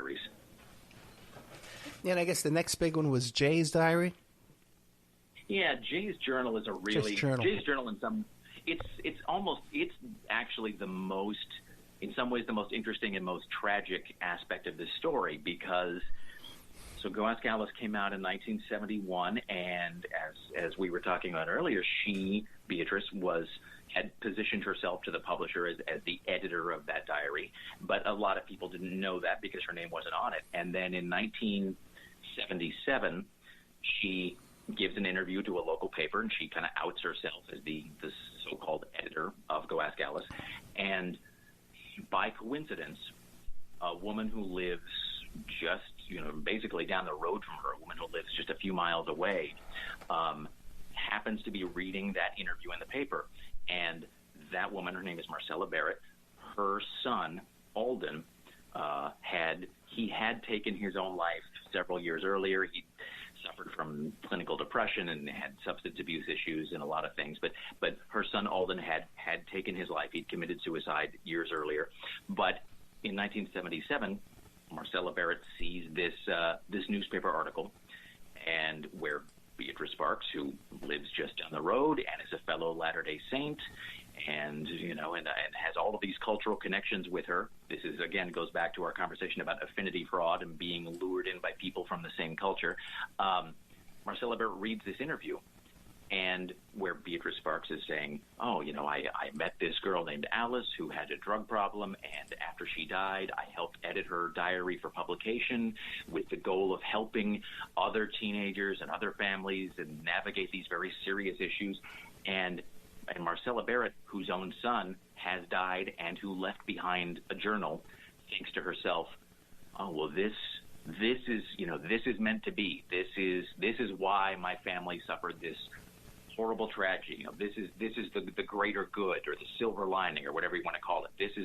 Diaries. Yeah, and I guess the next big one was Jay's diary. Yeah, Jay's journal is a really Jay's journal in some. It's actually the most, in some ways, the most interesting and most tragic aspect of this story, because so Go Ask Alice came out in 1971, and as we were talking about earlier, Beatrice had positioned herself to the publisher as the editor of that diary, but a lot of people didn't know that because her name wasn't on it. And then in 1977, she gives an interview to a local paper, and she kind of outs herself as the so-called editor of Go Ask Alice. And by coincidence, a woman who lives just, basically down the road from her, a woman who lives just a few miles away, happens to be reading that interview in the paper. And that woman, her name is Marcella Barrett, her son, Alden, had taken his own life several years earlier. He suffered from clinical depression and had substance abuse issues and a lot of things. But her son Alden had taken his life. He'd committed suicide years earlier. But in 1977, Marcella Barrett sees this newspaper article, and where Beatrice Sparks, who lives just down the road and is a fellow Latter-day Saint, and has all of these cultural connections with her. This is, again, goes back to our conversation about affinity fraud and being lured in by people from the same culture. Marcella Barrett reads this interview, and where Beatrice Sparks is saying, I met this girl named Alice who had a drug problem, and after she died, I helped edit her diary for publication with the goal of helping other teenagers and other families and navigate these very serious issues. And Marcella Barrett, whose own son has died and who left behind a journal, thinks to herself, oh, well, this is meant to be. This is why my family suffered this horrible tragedy. This is the greater good, or the silver lining, or whatever you want to call it. This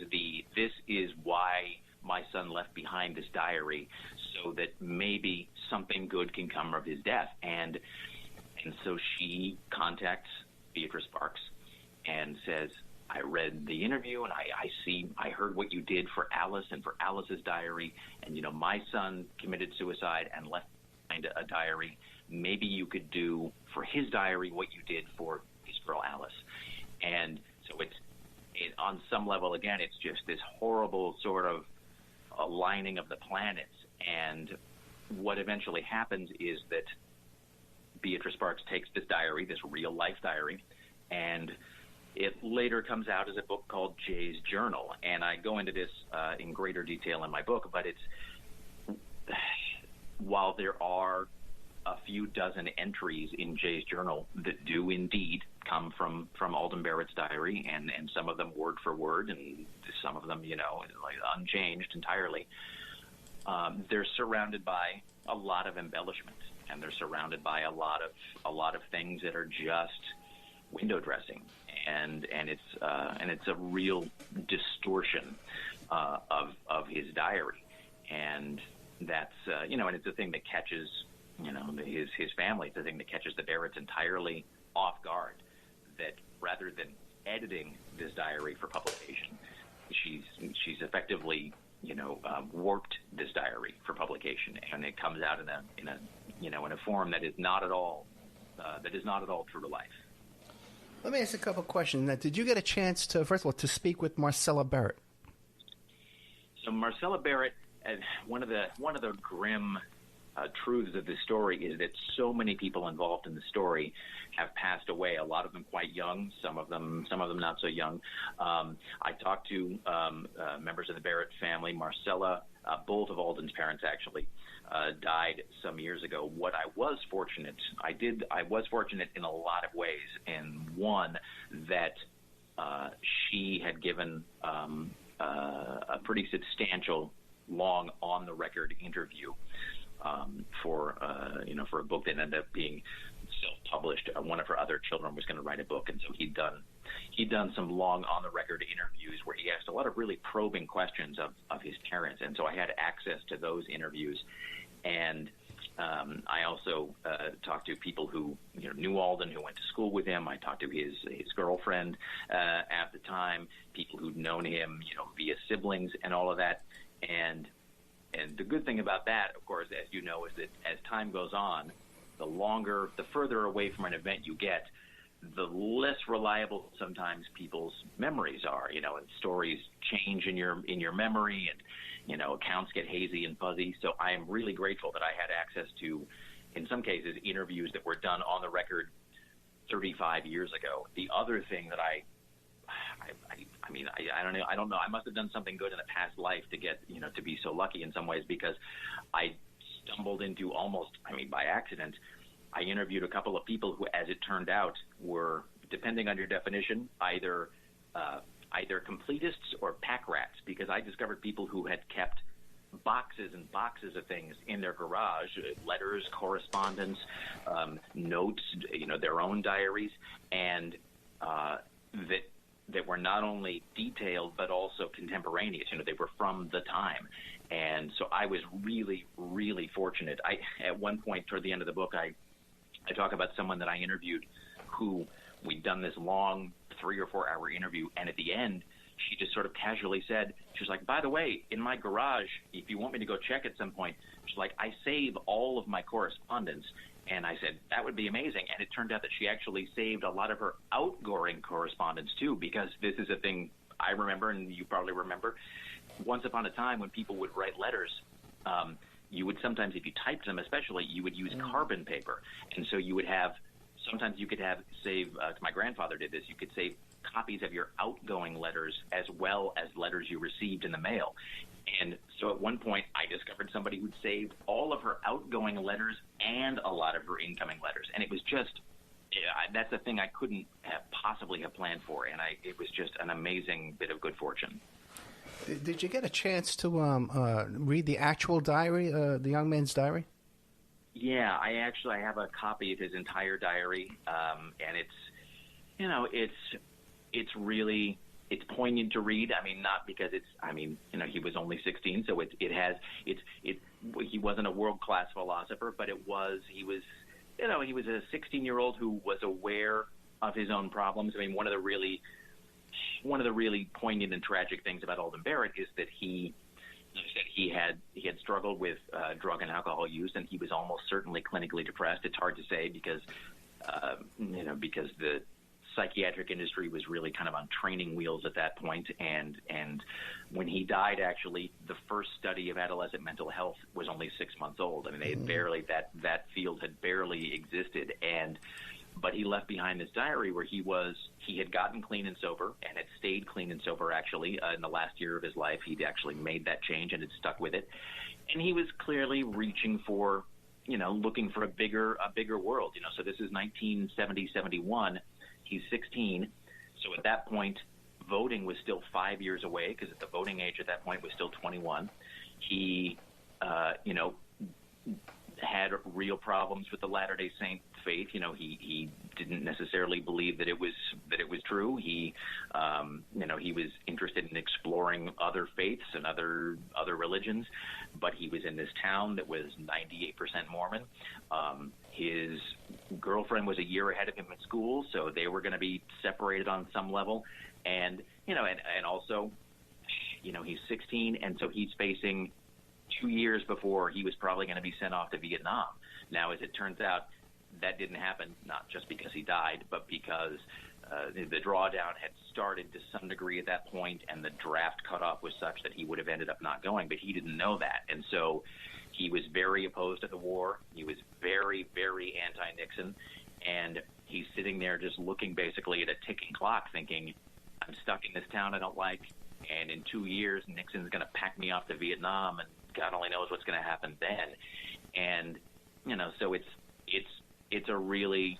is why my son left behind this diary, so that maybe something good can come of his death. And so she contacts Beatrice Sparks and says, I read the interview, and I heard what you did for Alice and for Alice's diary, and my son committed suicide and left behind a diary. Maybe you could do for his diary what you did for his girl Alice. And so it's on some level, again, it's just this horrible sort of aligning of the planets. And what eventually happens is that Beatrice Sparks takes this diary, this real life diary, and it later comes out as a book called Jay's Journal. And I go into this in greater detail in my book, but while there are a few dozen entries in Jay's journal that do indeed come from Alden Barrett's diary, and some of them word for word, and some of them, like unchanged entirely, they're surrounded by a lot of embellishment, and they're surrounded by a lot of things that are just window dressing, and it's a real distortion of his diary, and that's and it's a thing that catches his family. It's the thing that catches the Barretts entirely off guard, that rather than editing this diary for publication, she's effectively warped this diary for publication, and it comes out in a form that is not at all true to life. Let me ask a couple of questions. Now, did you get a chance to, first of all, to speak with Marcella Barrett? So Marcella Barrett, one of the grim truths of this story is that so many people involved in the story have passed away. A lot of them quite young, some of them not so young. I talked to members of the Barrett family. Marcella, both of Alden's parents actually, died some years ago. What I was fortunate in a lot of ways, and one that she had given a pretty substantial, long on-the-record interview for a book that ended up being self-published. One of her other children was going to write a book, and so he'd done some long on-the-record interviews where he asked a lot of really probing questions of his parents, and so I had access to those interviews. And I also talked to people who knew Alden, who went to school with him. I talked to his girlfriend at the time, people who'd known him via siblings and all of that. And And the good thing about that, of course, as you know, is that as time goes on, the further away from an event you get, the less reliable sometimes people's memories are, and stories change in your memory, and, accounts get hazy and fuzzy. So I am really grateful that I had access to, in some cases, interviews that were done on the record 35 years ago. The other thing that I don't know. I must have done something good in a past life to get, to be so lucky in some ways, because I stumbled into by accident, I interviewed a couple of people who, as it turned out, were, depending on your definition, either completists or pack rats, because I discovered people who had kept boxes and boxes of things in their garage, letters, correspondence, notes, their own diaries, and that were not only detailed but also contemporaneous. They were from the time. And so I was really, really fortunate. At one point toward the end of the book, I talk about someone that I interviewed who we'd done this long 3 or 4 hour interview, and at the end, she just sort of casually said, she was like, by the way, in my garage, if you want me to go check at some point, she's like, I save all of my correspondence. And I said, that would be amazing. And it turned out that she actually saved a lot of her outgoing correspondence, too, because this is a thing I remember, and you probably remember. Once upon a time, when people would write letters, you would sometimes, if you typed them especially, you would use carbon paper. And so you would have, sometimes you could save, my grandfather did this, you could save copies of your outgoing letters as well as letters you received in the mail. And so at one point, I discovered somebody who'd saved all of her outgoing letters and a lot of her incoming letters. And it was just, that's a thing I couldn't possibly have planned for. And it was just an amazing bit of good fortune. Did you get a chance to read the actual diary, the young man's diary? Yeah, I have a copy of his entire diary. And it's really, it's poignant to read. I mean, not because he was only 16, so he wasn't a world-class philosopher, but he was a 16-year-old who was aware of his own problems. I mean, one of the really poignant and tragic things about Alden Barrett is that he had struggled with drug and alcohol use, and he was almost certainly clinically depressed. It's hard to say because the psychiatric industry was really kind of on training wheels at that point. And when he died, actually, the first study of adolescent mental health was only 6 months old. I mean, they had barely, that field had barely existed. But he left behind this diary where he had gotten clean and sober and had stayed clean and sober, actually, in the last year of his life. He'd actually made that change and had stuck with it. And he was clearly reaching for, looking for a bigger world. So this is 1970, 71. He's 16. So at that point, voting was still 5 years away, because the voting age at that point was still 21. He, had real problems with the Latter-day Saint faith. He didn't necessarily believe that it was true. He was interested in exploring other faiths and other religions, but he was in this town that was 98% Mormon. His girlfriend was a year ahead of him in school, so they were going to be separated on some level. And also, he's 16, and so he's facing 2 years before he was probably going to be sent off to Vietnam. Now, as it turns out, that didn't happen, not just because he died, but because the drawdown had started to some degree at that point, and the draft cutoff was such that he would have ended up not going, but he didn't know that. And so he was very opposed to the war. He was very, very anti-Nixon, and he's sitting there just looking basically at a ticking clock thinking, I'm stuck in this town I don't like, and in 2 years, Nixon's going to pack me off to Vietnam, and God only knows what's going to happen then. And, so it's a really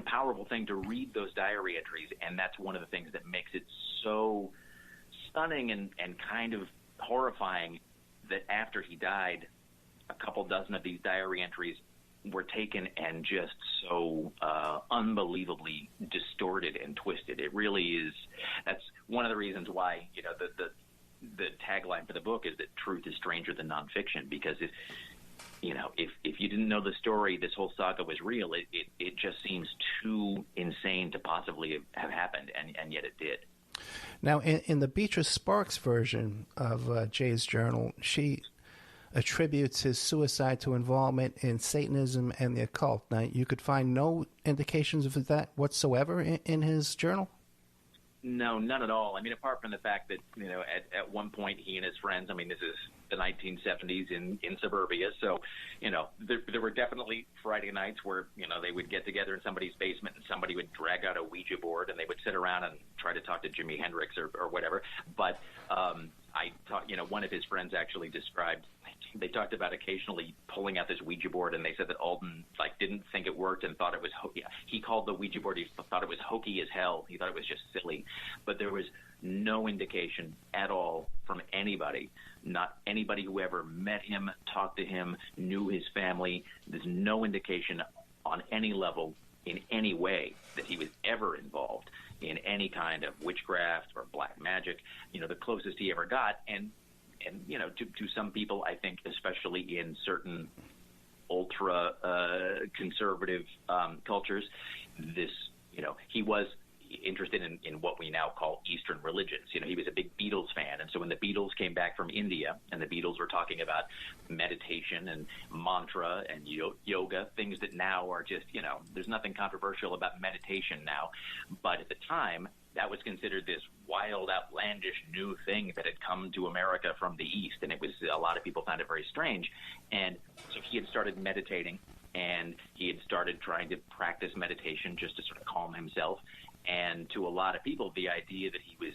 powerful thing to read those diary entries, and that's one of the things that makes it so stunning and kind of horrifying that after he died, a couple dozen of these diary entries were taken and just so unbelievably distorted and twisted. It really is. That's one of the reasons why, the tagline for the book is that truth is stranger than nonfiction, because if you didn't know the story, this whole saga was real, it just seems too insane to possibly have happened, and yet it did. Now, in the Beatrice Sparks version of Jay's journal, she attributes his suicide to involvement in Satanism and the occult. Now, you could find no indications of that whatsoever in his journal? No, none at all. I mean, apart from the fact that, at one point he and his friends, I mean, this is the 1970s in suburbia. So, there were definitely Friday nights where, they would get together in somebody's basement and somebody would drag out a Ouija board and they would sit around and try to talk to Jimi Hendrix or whatever. But I thought, one of his friends actually described, they talked about occasionally pulling out this Ouija board, and they said that Alden didn't think it worked and thought it was he called the Ouija board, he thought it was hokey as hell. He thought it was just silly. But there was no indication at all from anybody, not anybody who ever met him, talked to him, knew his family. There's no indication on any level, in any way, that he was ever involved in any kind of witchcraft or black magic. The closest he ever got, and to some people, I think, especially in certain ultra conservative cultures, he was interested in what we now call Eastern religions. He was a big Beatles fan, and so when the Beatles came back from India and the Beatles were talking about meditation and mantra and yoga, things that now are just, there's nothing controversial about meditation now, but at the time, that was considered this wild, outlandish new thing that had come to America from the East, and it was, a lot of people found it very strange. And so he had started meditating, and he had started trying to practice meditation just to sort of calm himself. And to a lot of people, the idea that he was,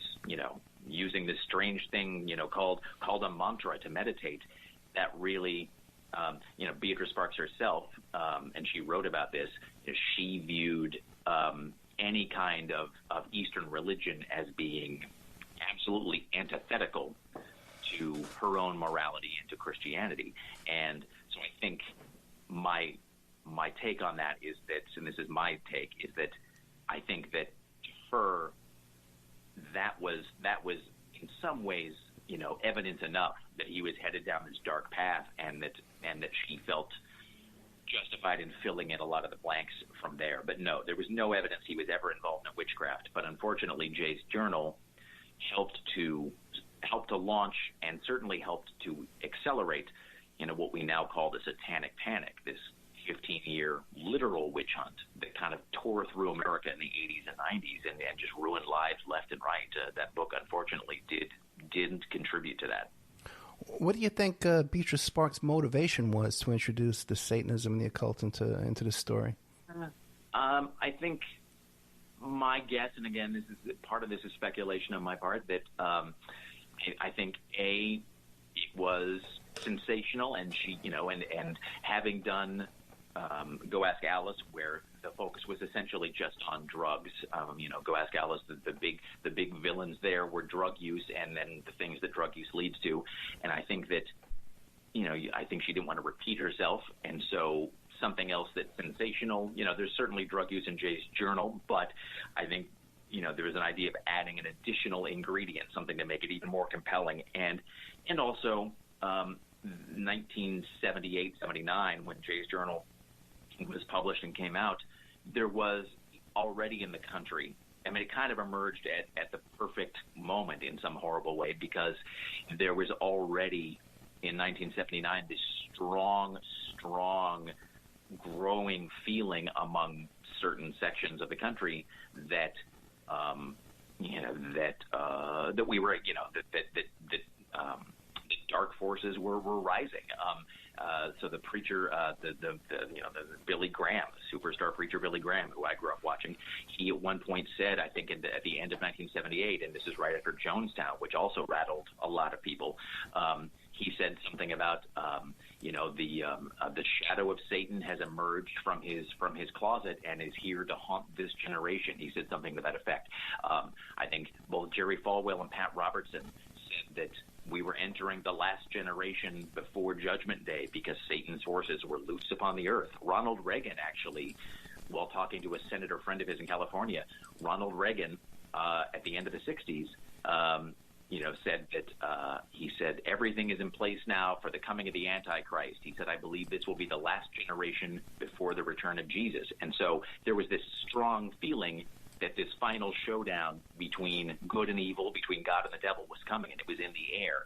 using this strange thing, called a mantra to meditate, that really, Beatrice Sparks herself, and she wrote about this, she viewed any kind of Eastern religion as being absolutely antithetical to her own morality and to Christianity. And so I think my take on that is that, and this is my take, is that I think that to her, that was in some ways, evidence enough that he was headed down this dark path, and that she felt justified in filling in a lot of the blanks from there. But no, there was no evidence he was ever involved in witchcraft. But unfortunately, Jay's journal helped to launch, and certainly helped to accelerate, what we now call the Satanic Panic, this 15-year literal witch hunt that kind of tore through America in the 80s and 90s and just ruined lives left and right. That book, unfortunately, didn't contribute to that. What do you think Beatrice Sparks' motivation was to introduce the Satanism and the occult into the story? I think my guess, and again, part of this is speculation on my part, that I think it was sensational, and she, and having done Go Ask Alice, where the focus was essentially just on drugs. Go Ask Alice, the big villains there were drug use, and then the things that drug use leads to. And I think that, I think she didn't want to repeat herself, and so something else that's sensational. There's certainly drug use in Jay's journal, but I think, there was an idea of adding an additional ingredient, something to make it even more compelling. And also, 1978, 79, when Jay's journal was published and came out, there was already in the country, it kind of emerged at the perfect moment in some horrible way, because there was already in 1979 this strong growing feeling among certain sections of the country that that we were, that dark forces were rising. So the preacher, the Billy Graham, superstar preacher Billy Graham, who I grew up watching, he at one point said, I think at the end of 1978, and this is right after Jonestown, which also rattled a lot of people, he said something about, the shadow of Satan has emerged from his closet and is here to haunt this generation. He said something to that effect. I think both Jerry Falwell and Pat Robertson said that we were entering the last generation before Judgment Day because Satan's forces were loose upon the earth. Ronald Reagan, actually, while talking to a senator friend of his in California, Ronald Reagan, at the end of the 60s, said that he said, everything is in place now for the coming of the Antichrist. He said, I believe this will be the last generation before the return of Jesus. And so there was this strong feeling that this final showdown between good and evil, between God and the devil, was coming, and it was in the air.